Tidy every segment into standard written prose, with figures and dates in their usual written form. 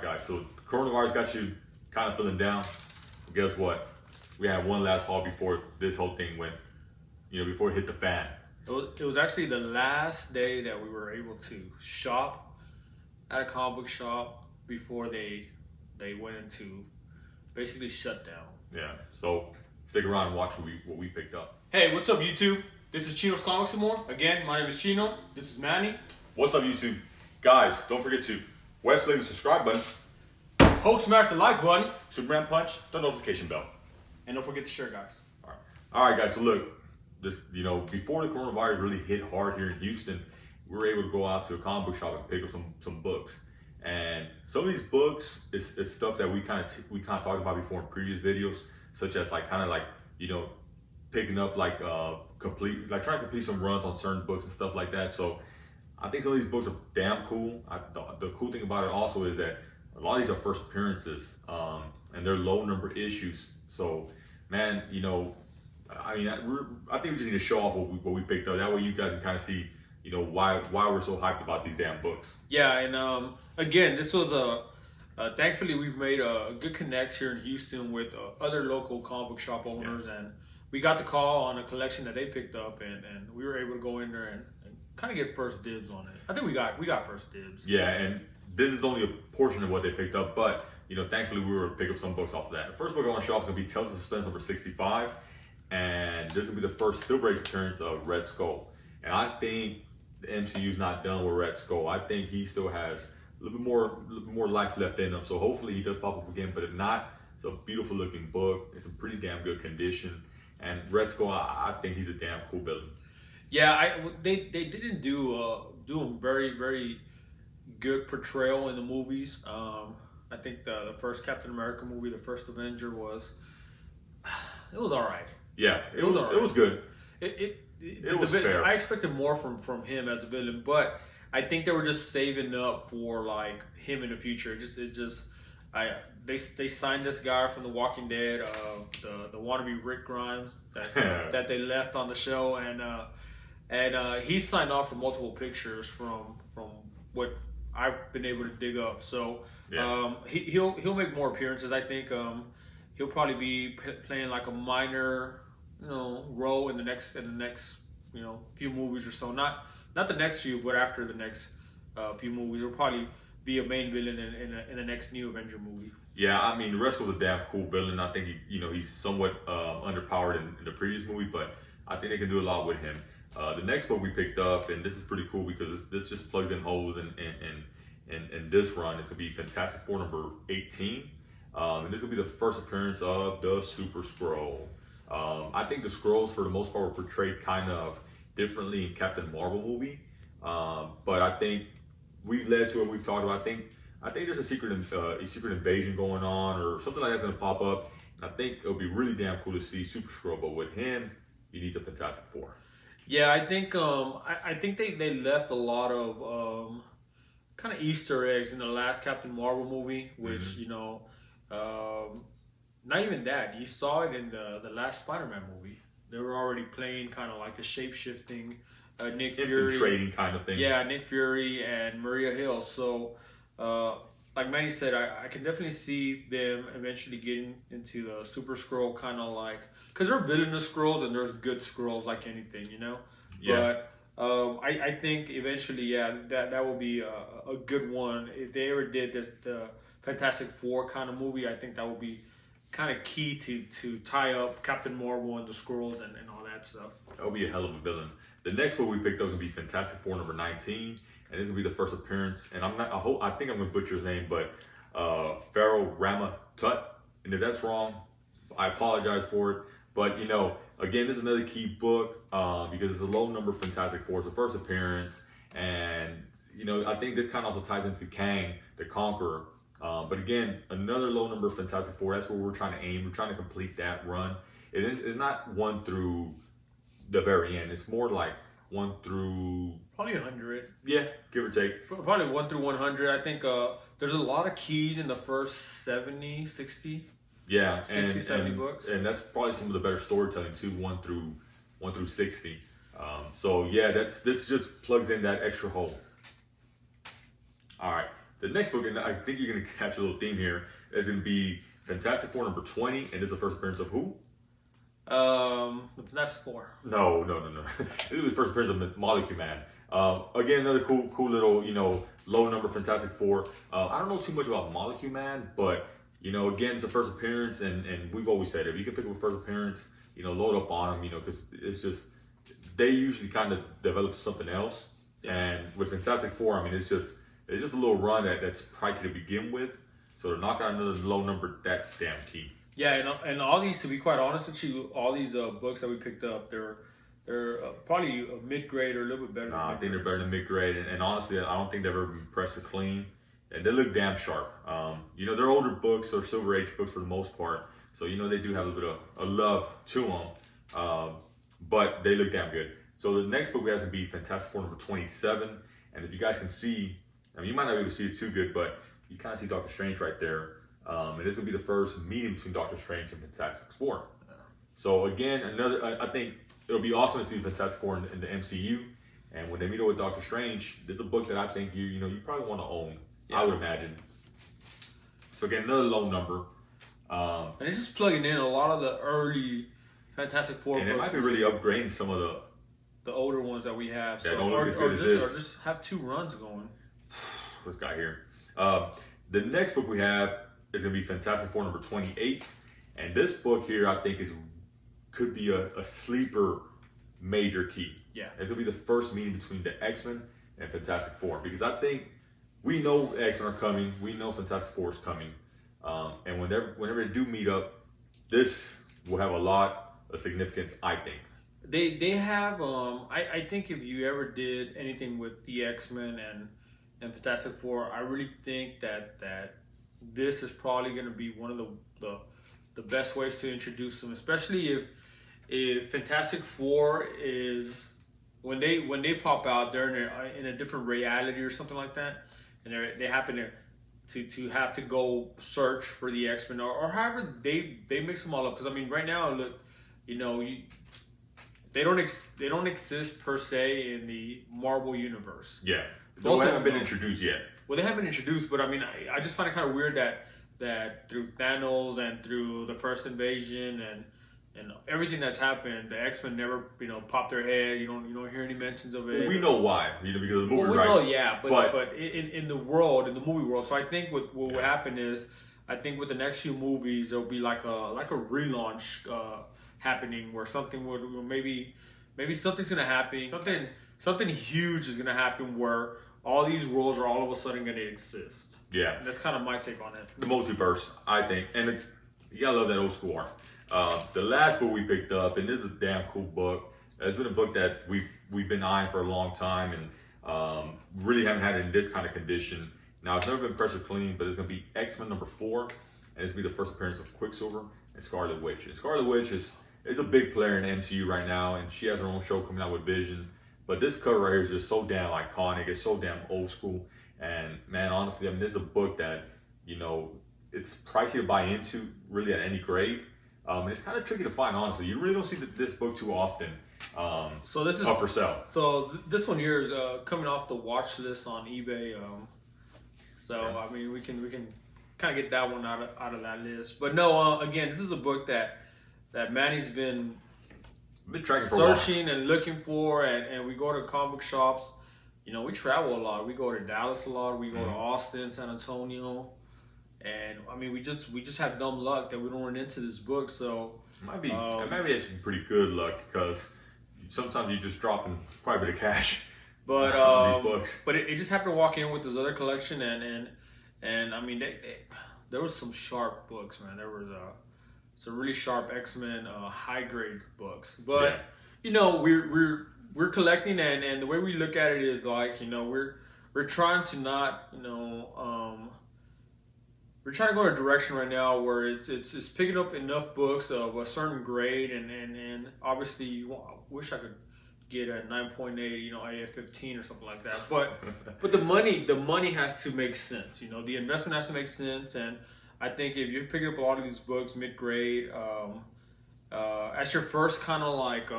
guys, so coronavirus got you kind of feeling down. But guess what? We had one last haul before this whole thing went, before it hit the fan. It was actually the last day that we were able to shop at a comic book shop before they went into basically shutdown. Yeah, so stick around and watch what we picked up. Hey, what's up, YouTube? This is Chino's Comics and More. Again, my name is Chino. This is Manny. What's up, YouTube? Guys, don't forget to click the subscribe button, Hulk smash the like button, Superman punch the notification bell. and don't forget to share, guys. All right, guys. So look, this before the coronavirus really hit hard here in Houston, we were able to go out to a comic book shop and pick up some books. And some of these books is stuff that we kind of talked about before in previous videos, such as picking up trying to complete some runs on certain books and stuff like that. So I think some of these books are damn cool. The cool thing about it also is that a lot of these are first appearances, and they're low number issues. So man, I think we just need to show off what we picked up. That way you guys can kind of see, why we're so hyped about these damn books. Yeah, and again, this was thankfully we've made a good connect here in Houston with other local comic book shop owners, and we got the call on a collection that they picked up, and we were able to go in there and kind of get first dibs on it. I think we got first dibs. Yeah, and this is only a portion of what they picked up, but thankfully we were able to pick up some books off of that. The first book I want to show off is going to be Tales of Suspense number 65, and this will be the first Silver Age appearance of Red Skull. And I think the MCU's not done with Red Skull. I think he still has a little bit more life left in him. So hopefully he does pop up again. But if not, it's a beautiful looking book. It's in pretty damn good condition. And Red Skull, I think he's a damn cool villain. Yeah, they didn't do a very, very good portrayal in the movies. I think the first Captain America movie, the first Avenger, it was all right. Yeah, it was good. It was fair. I expected more from him as a villain, but I think they were just saving up for like him in the future. They signed this guy from The Walking Dead, the wannabe Rick Grimes that they left on the show, and he signed off for multiple pictures from what I've been able to dig up. So he'll make more appearances. I think he'll probably be playing like a minor role in the next few movies or so. Not the next few, but after the next few movies, he'll probably be a main villain in the next new Avenger movie. Yeah, I mean, Red Skull's a damn cool villain. I think he's somewhat underpowered in the previous movie, but I think they can do a lot with him. The next book we picked up, and this is pretty cool because this just plugs in holes in this run. It's gonna be Fantastic Four number 18, and this will be the first appearance of the Super Skrull. I think the Skrulls, for the most part, were portrayed kind of differently in Captain Marvel movie, but I think we've led to it. We've talked about. I think there's a secret invasion going on, or something like that's gonna pop up. And I think it'll be really damn cool to see Super Skrull. But with him, you need the Fantastic Four. Yeah, I think I think they left a lot of kind of Easter eggs in the last Captain Marvel movie, which not even that. You saw it in the last Spider-Man movie. They were already playing kind of like the shape-shifting Nick Fury. Infiltrating kind of thing. Yeah, Nick Fury and Maria Hill. So, like Manny said, I can definitely see them eventually getting into the Super Skrull kind of like... Because there are villainous Skrulls and there's good Skrulls like anything, Yeah. But I think eventually, that will be a good one. If they ever did the Fantastic Four kind of movie, I think that would be kind of key to tie up Captain Marvel and the Skrulls and all that stuff. That would be a hell of a villain. The next one we picked up is gonna be Fantastic Four number 19, and this will be the first appearance. And I think I'm gonna butcher his name, but Pharaoh Ramatut. And if that's wrong, I apologize for it. But again, this is another key book because it's a low number Fantastic Four. It's the first appearance, and I think this kind of also ties into Kang the Conqueror. But again, another low number Fantastic Four. That's where we're trying to aim. We're trying to complete that run. It's not 1 through the very end. It's more like 1 through probably 100. Yeah, give or take. Probably 1 through 100. I think there's a lot of keys in the first 70, 60. Yeah, 60, 70 books. And that's probably some of the better storytelling too, 1 through 60. So yeah, this just plugs in that extra hole. All right. The next book, and I think you're going to catch a little theme here, is going to be Fantastic Four number 20, and this is the first appearance of who? The Fantastic Four. No. This is the first appearance of Molecule Man. Again, another cool little, low number Fantastic Four. I don't know too much about Molecule Man, but, again, it's the first appearance, and we've always said if you can pick up a first appearance, load up on them, because it's just, they usually kind of develop something else. And with Fantastic Four, I mean, it's just a little run that's pricey to begin with. So to knock out another low number, that's damn key. Yeah, and all these, to be quite honest with you, all these books that we picked up, they're probably a mid-grade or a little bit better. I think they're better than mid-grade, and honestly, I don't think they've ever been pressed or clean. And they look damn sharp. They're older books or Silver Age books for the most part, so they do have a bit of a love to them, but they look damn good. So the next book we have to be Fantastic Four number 27, and if you guys can see, I mean, you might not be able to see it too good, but you kind of see Doctor Strange right there. And this will be the first meeting between Doctor Strange and Fantastic Four. So again, I think it'll be awesome to see Fantastic Four in the MCU. And when they meet up with Doctor Strange, this is a book that I think you probably want to own. Yeah. I would imagine. So again, another low number. And it's just plugging in a lot of the early Fantastic Four and books. And it might be really upgrading some of the older ones that we have. Yeah, so, or just have 2 runs going. This guy here. The next book we have is going to be Fantastic Four number 28. And this book here, I think, could be a sleeper major key. Yeah. It's going to be the first meeting between the X-Men and Fantastic Four. Because I think we know X-Men are coming. We know Fantastic Four is coming. And whenever they do meet up, this will have a lot of significance, I think. They have, I think if you ever did anything with the X-Men and Fantastic Four, I really think that this is probably going to be one of the best ways to introduce them, especially if Fantastic Four is when they pop out, they're in a different reality or something like that, and they happen to have to go search for the X-Men or however they mix them all up. Because I mean, right now, look, they don't exist per se in the Marvel universe. Yeah, they haven't been introduced yet. Well, they haven't been introduced, but I mean, I just find it kind of weird that through Thanos and through the first invasion and everything that's happened, the X-Men never popped their head. You don't hear any mentions of it. Well, we know why, because of the movie rights. Well, yeah, but in the world, in the movie world. So I think what will happen is, I think with the next few movies, there'll be like a relaunch happening where something maybe something's gonna happen. Something huge is gonna happen where all these worlds are all of a sudden gonna exist. Yeah, and that's kind of my take on it. The multiverse, I think, and you gotta love that old school art. The last book we picked up, and this is a damn cool book. It's been a book that we've been eyeing for a long time, and really haven't had it in this kind of condition. Now, it's never been pressure clean, but it's gonna be X-Men number 4, and it's gonna be the first appearance of Quicksilver and Scarlet Witch. And Scarlet Witch is a big player in the MCU right now, and she has her own show coming out with Vision. But this cover right here is just so damn iconic. It's so damn old school. And man, honestly, I mean, this is a book that, it's pricey to buy into really at any grade. And it's kind of tricky to find, honestly. You really don't see this book too often. So this is up for sale. So this one here is coming off the watch list on eBay. I mean, we can kind of get that one out of that list. But no, again, this is a book that Manny's been tracking for searching and looking for, and we go to comic book shops. We travel a lot. We go to Dallas a lot. We go to Austin, San Antonio, and I mean, we just have dumb luck that we don't run into this book. So it might be actually pretty good luck, because sometimes you're just dropping quite a bit of cash. But on these books. But it just happened to walk in with this other collection, and I mean, there was some sharp books, man. There was some really sharp X-Men high grade books. But we're collecting, and the way we look at it is like, we're trying to not, we're trying to go in a direction right now where it's picking up enough books of a certain grade, and obviously I wish I could get a 9.8, AF15 or something like that. But the money has to make sense. The investment has to make sense, and I think if you're picking up a lot of these books mid-grade, as your first kind of like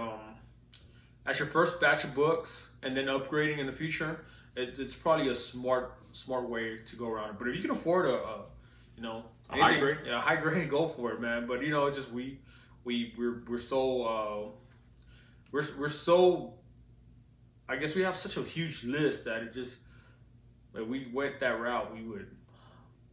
as your first batch of books, and then upgrading in the future, it's probably a smart smart way to go around it. But if you can afford you know, A high grade? yeah, high grade, go for it, man. But you know, just we're so we're so, I guess we have such a huge list that it just, if we went that route, we would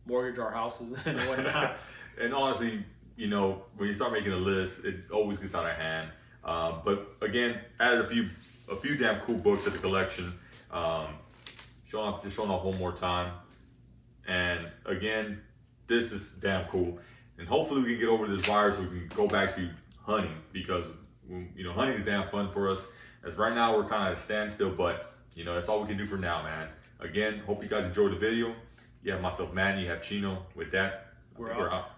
mortgage our houses and whatnot. And honestly, you know, when you start making a list, it always gets out of hand. But again, added a few damn cool books to the collection. Showing off one more time. And again, this is damn cool. And hopefully we can get over this virus so we can go back to hunting, because you know, hunting is damn fun for us. As right now we're kind of at a standstill, but you know, that's all we can do for now, man. Again, hope you guys enjoyed the video. You have myself, Manny, you have Chino. With that, We're out.